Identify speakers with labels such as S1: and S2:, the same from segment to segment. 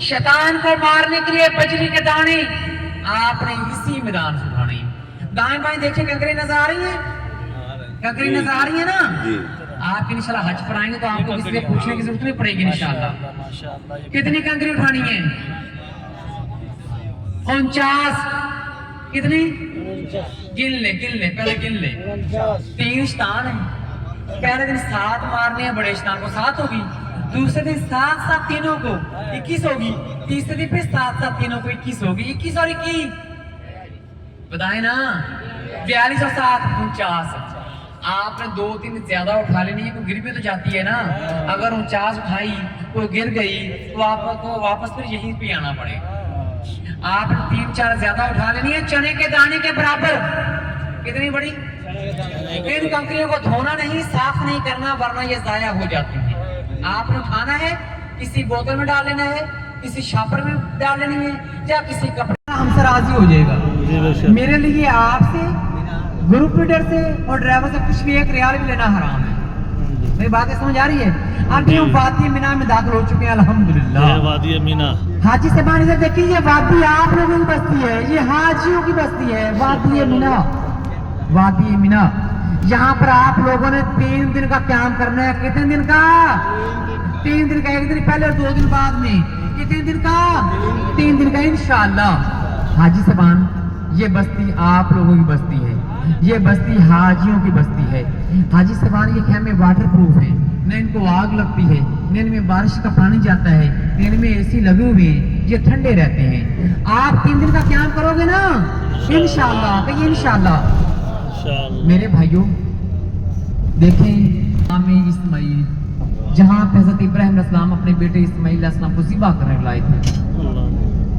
S1: शैतान को मारने के लिए बजरी के दाने आपने इसी मैदान से उठाने। दाएं बाएं देखिए कंकरी नजर आ रही है, कंकरी नजर आ रही है ना। आप इंशाल्लाह हज पर आएंगे तो आपको किसी से पूछने की जरूरत नहीं पड़ेगी इंशाल्लाह। कितनी कंकरी उठानी है? 49। कितनी? गिन ले पहले गिन ले। 3 शैतान है। पहले दिन 7 मारने हैं बड़े शैतान को, 7 होगी। दूसरे दिन 7 तीनों को 21 होगी। तीसरे दिन फिर 7 तीनों को 21 होगी। 21 और 21 बताए ना, 42 और 7 49। आपने 2-3 ज्यादा उठा लेनी है, कोई गिर भी तो जाती है ना। अगर 49 उठाई कोई गिर गई तो आपको वापस फिर यहीं पे आना पड़ेगा। आपने 3-4 ज्यादा उठा लेनी है, चने के दाने के बराबर। कितनी बड़ी? इन कंकरियों को धोना नहीं, साफ नहीं करना, वरना ये जाया हो जाती है। आपने उठाना है, किसी बोतल में डाल लेना है, किसी शापर में डाल लेनी है, या किसी कपड़े। हमसे राजी हो जाएगा। मेरे लिए आपसे, ग्रुप लीडर से और ड्राइवर से कुछ भी 1 रियाल भी लेना हराम है। मेरी बातें समझ आ रही है? अभी हम वादी मीना में दाखिल हो चुके हैं अल्हम्दुलिल्लाह।
S2: वादी मीना
S1: हाजी साहब इधर देखिए, ये वादी आप लोगों की बस्ती है, ये हाजियों की बस्ती है। वादी मीना, वादी मीना। यहाँ पर आप लोगों ने 3 दिन का क्याम करना है। कितने दिन का? 3 दिन का। 1 दिन पहले और 2 दिन बाद में। कितने दिन का? 3 दिन का इंशाअल्लाह। हाजी साहबान, ये बस्ती आप लोगों की बस्ती है, ये बस्ती हाजियों की बस्ती है। हाजी साहबान, ये खेमे वाटर प्रूफ है, न इनको आग लगती है, न इनमें बारिश का पानी जाता है, न इनमें एसी लगे हुए हैं, ये ठंडे रहते हैं। आप 3 दिन का क्याम करोगे ना इंशाअल्लाह, कहिए इंशाअल्लाह। मेरे भाइयों देखें, आमी इस्माइल, जहाँ पे हज़रत इब्राहिम अलैहिस्सलाम अपने बेटे इस्माइल अलैहिस्सलाम को ज़िबा करने लाए थे,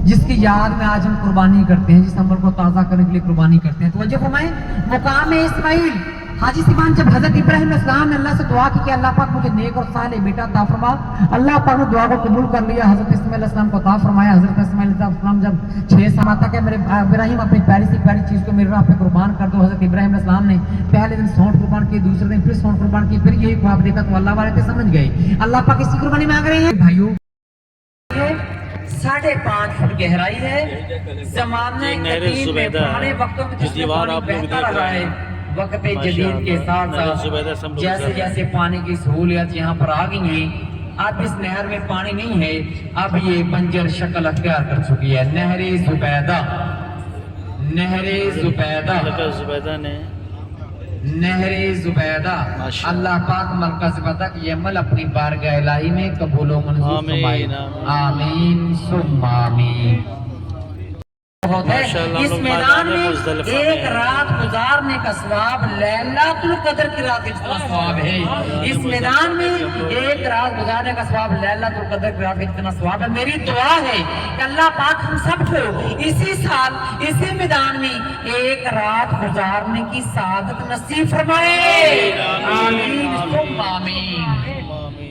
S1: जिसकी याद में आज हम कुर्बानी करते हैं, जिस अमल को ताज़ा करने के लिए कुर्बानी करते हैं। तो वजह फरमाएं, मुकाम इस्माइल। हाजी सिमान, जब हज़रत इब्राहिम अलैहिस्सलाम ने अल्लाह से दुआ की कि अल्लाह पाक मुझे नेक और सालेह बेटा अता फरमा, अल्लाह पाक ने दुआ को कबूल कर लिया। हज़रत इस्माइल अलैहिस्सलाम को अता फरमाया। हज़रत इस्माइल अलैहिस्सलाम जब 6 साल तक है, मेरे इब्राहिम अपनी प्यारी से प्यारी चीज़ को मेरे राह पे कुर्बान कर दो। हज़रत इब्राहिम अलैहिस्सलाम ने पहले दिन सोंठ कुर्बान की, दूसरे दिन फिर सोंठ कुर्बान की, फिर यही ख्वाब देखा तो अल्लाह वाले थे, समझ गए। अल्लाह पाक इसी कुर्बानी मांग रहे हैं। भाइयों 5.5 फुट गहराई है। ज़माने कदीम में पुराने वक्तों में जिसमें पानी बहता रहा है, वक्त जदीद के साथ साथ जैसे जैसे पानी की सहूलियत यहाँ पर आ गई है, अब इस नहर में पानी नहीं है, अब ये बंजर शक्ल अख्तियार कर चुकी है। नहरे ज़ुबैदा, नहरे ज़ुबैदा,
S2: जुबैदा ने
S1: नहरे ज़ुबैदा। अल्लाह पाक मलका ज़ुबैदा की अमल अपनी बारगाह इलाही में कबूल व मंजूर फरमाए। आमीन सुम्मा आमीन। इस मैदान में 1 रात गुजारने का सवाब लैलातुल कद्र की रात जितना सवाब है। इस मैदान में 1 रात गुजारने का सवाब लैलातुल कद्र की रात जितना सवाब है। मेरी दुआ है कि अल्लाह पाक हम सबको इसी साल इसी मैदान में 1 रात गुजारने की सादत नसीब फरमाए। आमीन सुम्मा आमीन।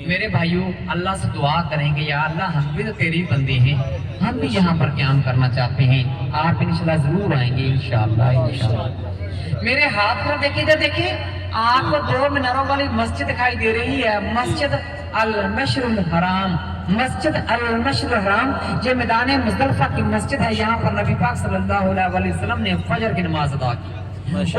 S1: मेरे भाइयों, अल्लाह से दुआ करेंगे, या अल्लाह हम भी तो तेरी बंदे हैं, हम भी यहाँ पर क्याम करना चाहते हैं, आप इंशाल्लाह जरूर आएंगे इंशाल्लाह इंशाल्लाह। मेरे हाथ में देखिए, इधर देखिए, आपको 2 मीनारों वाली मस्जिद दिखाई दे रही है, मस्जिद अल-मशरुल हराम। मस्जिद अल-मशरुल हराम ये मैदान मुज़दलिफ़ा की मस्जिद है। यहाँ पर नबी पाक सल्लल्लाहु अलैहि वसल्लम ने फजर की नमाज अदा की।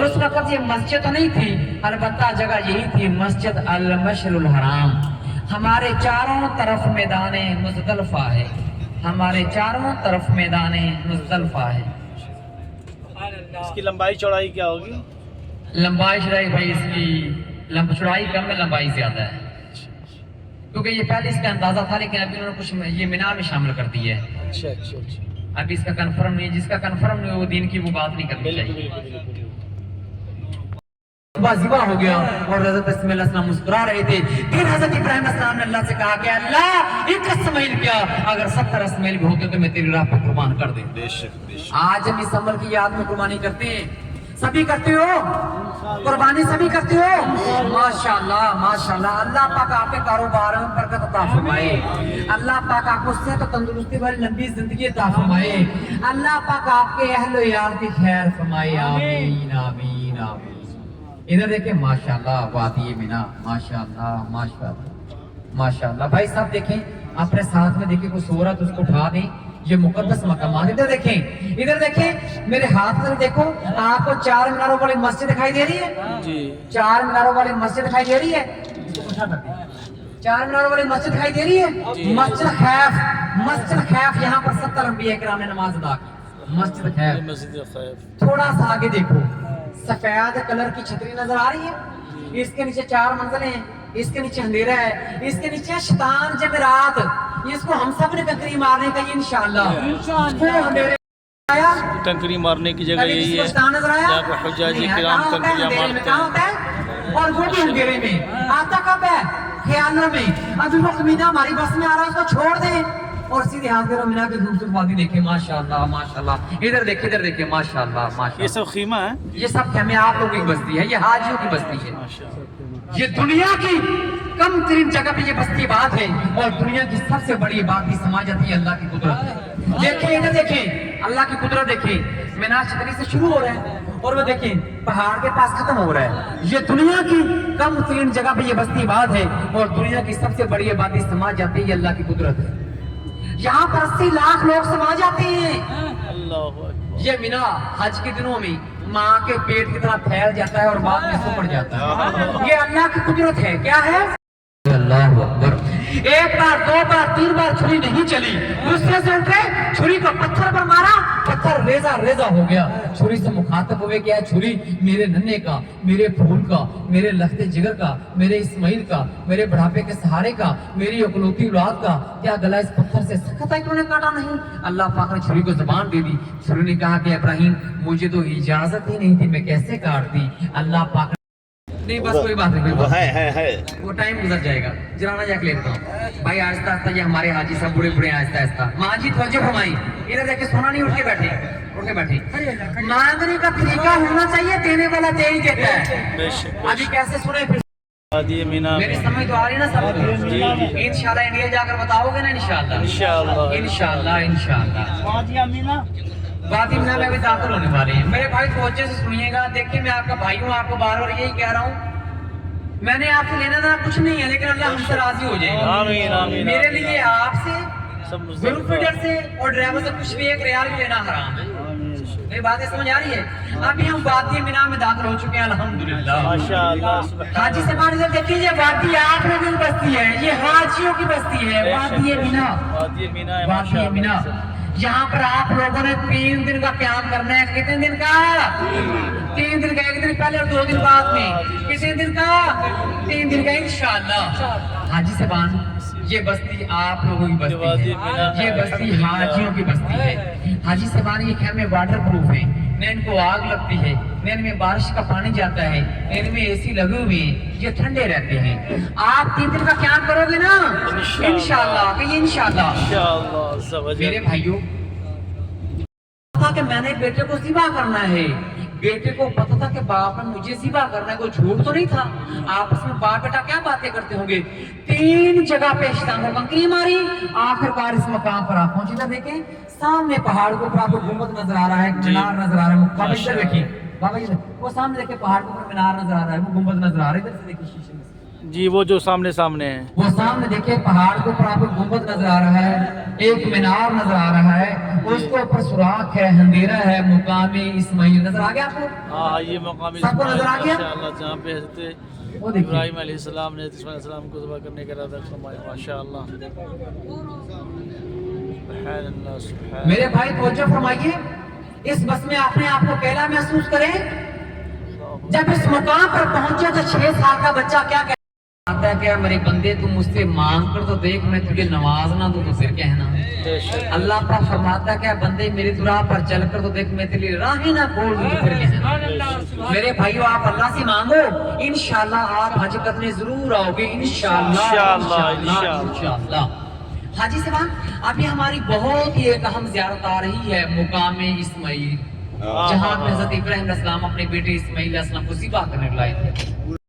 S1: उस वक्त ये मस्जिद तो नहीं थी, अलबत्ता जगह यही थी, मस्जिद अल-मशरुल हराम। हमारे चारों तरफ मैदान मुज़दलिफ़ा है, हमारे चारों तरफ मैदान मुज़दलिफ़ा है।
S2: इसकी लंबाई चौड़ाई क्या होगी?
S1: लंबाई चौड़ाई भाई इसकी चौड़ाई कम है, लंबाई ज्यादा है, क्योंकि ये पहले इसका अंदाजा था, लेकिन अभी उन्होंने कुछ ये मीनार में शामिल कर दिया है। अच्छा। अभी इसका कंफर्म नहीं, जिसका कंफर्म नहीं वो दिन की वो बात नहीं करनी चाहिए। वाजिबा हो गया और हज़रत इस्माइल अलैहिस्सलाम मुस्कुरा रहे थे। फिर हज़रत इब्राहिम अलैहिस्सलाम ने अल्लाह से कहा कि अल्लाह एक इस्माइल क्या, अगर 70 इस्माइल भी होते तो मैं तेरी राह पर कुर्बान कर दे। आज हम इस अमल की याद में कुर्बानी करते हैं, सभी करते हो कुर्बानी, सभी करते हो माशाअल्लाह माशाअल्लाह। अल्लाह पाक आपके कारोबार में बरकत अता फरमाए, अल्लाह पाक आपको सेहत और तंदुरुस्ती वाली लंबी जिंदगी अता फरमाए, अल्लाह पाक आपके अहल यार की खैर फरमाए। आमीन आमीन आमीन। इधर देखिए माशाअल्लाह, वादी मीना, माशाअल्लाह माशाअल्लाह माशाअल्लाह। भाई साहब देखें, अपने साथ में देखिए कोई सो रहा तो उसको उठा दें, ये मुकद्दस मकाम। इधर देखें, इधर देखें, मेरे हाथ में देखो, आपको 4 मीनारों वाली मस्जिद दिखाई दे रही है
S2: जी।
S1: 4 मीनारों वाली मस्जिद दिखाई दे रही है, इसको उठा कर दें। 4 मीनारों वाली मस्जिद दिखाई दे रही है, मस्जिद खैफ, यहाँ पर 70 अंबिया किराम ने नमाज अदा की। मस्जिद खैफ, थोड़ा सा आगे देखो, सफेद कलर की छतरी नजर आ रही है, इसके नीचे 4 मंजिलें हैं, इसके नीचे अंधेरा है, इसके नीचे शैतान जमेरात, इसको हम सब ने कंकरी मारने का इंशाअल्लाह। वो अंधेरे आया,
S2: कंकरी मारने की जगह यही है
S1: शैतान नजर आया,
S2: जहाँ पे हुज्जाजी किराम कंकरियां मारते हैं।
S1: होता है, और वो भी अंधेरे में आता कब है, ख्यालों में। अभी वक्त मीना हमारी बस में आ रहा है, उसको छोड़ दे और सीधे हाथ करो, मीना की खूबसूरत वादी देखे, माशाअल्लाह माशाअल्लाह। इधर देखिए माशाअल्लाह माशाअल्लाह।
S2: ये सब खीमा है,
S1: ये सब खेमे आप लोगों की बस्ती है, ये हाजियों की बस्ती है।
S2: माशाअल्लाह।
S1: ये दुनिया की कम तरीन जगह पे ये बस्ती बात है, और दुनिया की सबसे बड़ी बात ही समा जाती है अल्लाह की कुदरत है। देखिए इधर देखें, अल्लाह की कुदरत देखें, मीनार छतरी से शुरू हो रहा है और वो देखें पहाड़ के पास खत्म हो रहा है। ये दुनिया की कम तरीन जगह पे ये बस्ती बात है, और दुनिया की सबसे बड़ी बात ही समा जाती है अल्लाह की कुदरत है। यहाँ पर 80 लाख लोग समा जाते हैं।
S2: अल्लाह अकबर।
S1: ये मीना हज के दिनों में माँ के पेट की तरह फैल जाता है और बाद में सुपड़ जाता है। ये अल्लाह की कुदरत है। क्या है? अल्लाह अकबर। 1 बार 2 बार 3 बार छुरी नहीं चली, दूसरे से उठे, छुरी को पत्थर पर मारा, पत्थर रेजा हो गया। छुरी से मुखातब हुए क्या? छुरी मेरे नन्हे का, मेरे फूल का, मेरे लखते जिगर का, मेरे इस्माइल का, मेरे बुढ़ापे के सहारे का, मेरी अकलौती औलाद का। क्या गला इस पत्थर से सख्त है, क्यों काटा नहीं? अल्लाह पाक ने छुरी को जुबान दे दी। छुरी ने कहा कि इब्राहिम मुझे तो इजाजत ही नहीं थी, मैं कैसे काटती? अल्लाह पाक नहीं, बस कोई बात नहीं, वो टाइम गुजर जाएगा। जरा ना जाके लेता हूँ भाई, आहिस्ता आहिस्ता। ये हमारे हाजी सब बूढ़े आहिस्ता आहिस्ता। माँ जी तवज्जो फरमाई, इधर देखे, सोना नहीं, उठ के बैठे। मांगने का तरीका होना चाहिए, देने वाला दे ही देता है। अभी कैसे सुने फिर? मेरी समझ तो आ रही ना सब? इंशाल्लाह इंडिया जाकर बताओगे ना? इंशाल्लाह वादी मीना में भी दाखिल होने वाले हैं। मेरे भाई तवज्जो से सुनिएगा। देखिए मैं आपका भाई हूँ, आपको बार बार यही कह रहा हूँ, मैंने आपसे लेना ना कुछ नहीं है, लेकिन अल्लाह हमसे राजी हो जाएगा।
S2: आमीन आमीन।
S1: मेरे लिए आपसे, ग्रुप फीडर से और ड्राइवर से कुछ भी 1 रियाल भी लेना हराम है। मेरी बातें समझ आ रही है? अभी हम वादी मीना में दाखिल हो चुके हैं अल्हम्दुलिल्लाह माशाअल्लाह। हाजी से मान इधर देखिए, ये वादी आप लोगों की बस्ती है, ये हाजियों की बस्ती है। वादी मीना, यहाँ पर आप लोगों ने 3 दिन का क्याम करना है। कितने दिन का? 3 दिन का, 1 दिन पहले और 2 दिन बाद में। कितने दिन का? 3 दिन का इंशाअल्लाह। हाजी साहबान, ये बस्ती आप लोगों की बस्ती है, ये बस्ती हाजियों की बस्ती है। हाजी साहबान, ये खेमे वाटर प्रूफ है, न इनको आग लगती है, न इनमें बारिश का पानी जाता है, इनमें AC लगे हुए हैं, ये ठंडे रहते हैं। आप 3 दिन का क्या करोगे ना? इंशाअल्लाह। मेरे भाइयों, पता कि मैंने बेटे को ज़िबा करना है, बेटे को पता था कि बाप ने मुझे ज़िबा करना है, कोई झूठ तो नहीं था। आपस में बाप बेटा क्या बातें करते होंगे। 3 जगह पे शैतान को कंकरी मारी, आखिरकार इस मकाम पर आप पहुंचे। ना देखें, सामने पहाड़ के ऊपर आपको गुंबद नजर आ रहा है, मीनार नजर आ रहा है। बाबा इधर देखिए, बाबा जी वो सामने देखिए, पहाड़ के ऊपर मीनार नजर आ रहा है, वो गुंबद नजर आ रहा है। इधर से देखिए शीशे में
S2: जी, वो जो सामने है,
S1: वो सामने देखिए पहाड़ के ऊपर आपको गुंबद नजर आ रहा है, एक मीनार नजर आ रहा है, उसके ऊपर सुराख है, अंधेरा है, मुकाम इस्माइल नजर आ गया आपको?
S2: हाँ, ये मुकाम
S1: सबको नजर आ गया?
S2: जहाँ पे हज़रत इब्राहिम अलैहिस्सलाम ने इस्माइल अलैहिस्सलाम को ज़िबा करने का इरादा फरमाया। माशाअल्लाह।
S1: मेरे भाई तवज्जो फरमाइए, इस बस में अपने आप को अकेला महसूस करें। जब इस मुकाम पर पहुंचे तो 6 साल का बच्चा क्या आता है, क्या मेरे बंदे तू मुझसे मांग कर तो देख, मैं तुझे नवाज ना दूं तो फिर कहना। अल्लाह पाक फरमाता है, क्या बंदे मेरी दुआ पर चल कर तो देख, मैं तेरे लिए राह ही ना खोल दूं तो फिर कहना। मेरे भाइयों, आप अल्लाह से मांगो, इंशाअल्लाह आप हज करने जरूर आओगे। इंशाअल्लाह। हाजी साहब, अभी हमारी बहुत ही एक अहम ज़ियारत आ रही है, मुकाम इस्माइल, जहाँ हज़रत इब्राहिम अलैहिस्सलाम अपने बेटे इस्माइल अलैहिस्सलाम को ज़िबा करने लाए थे।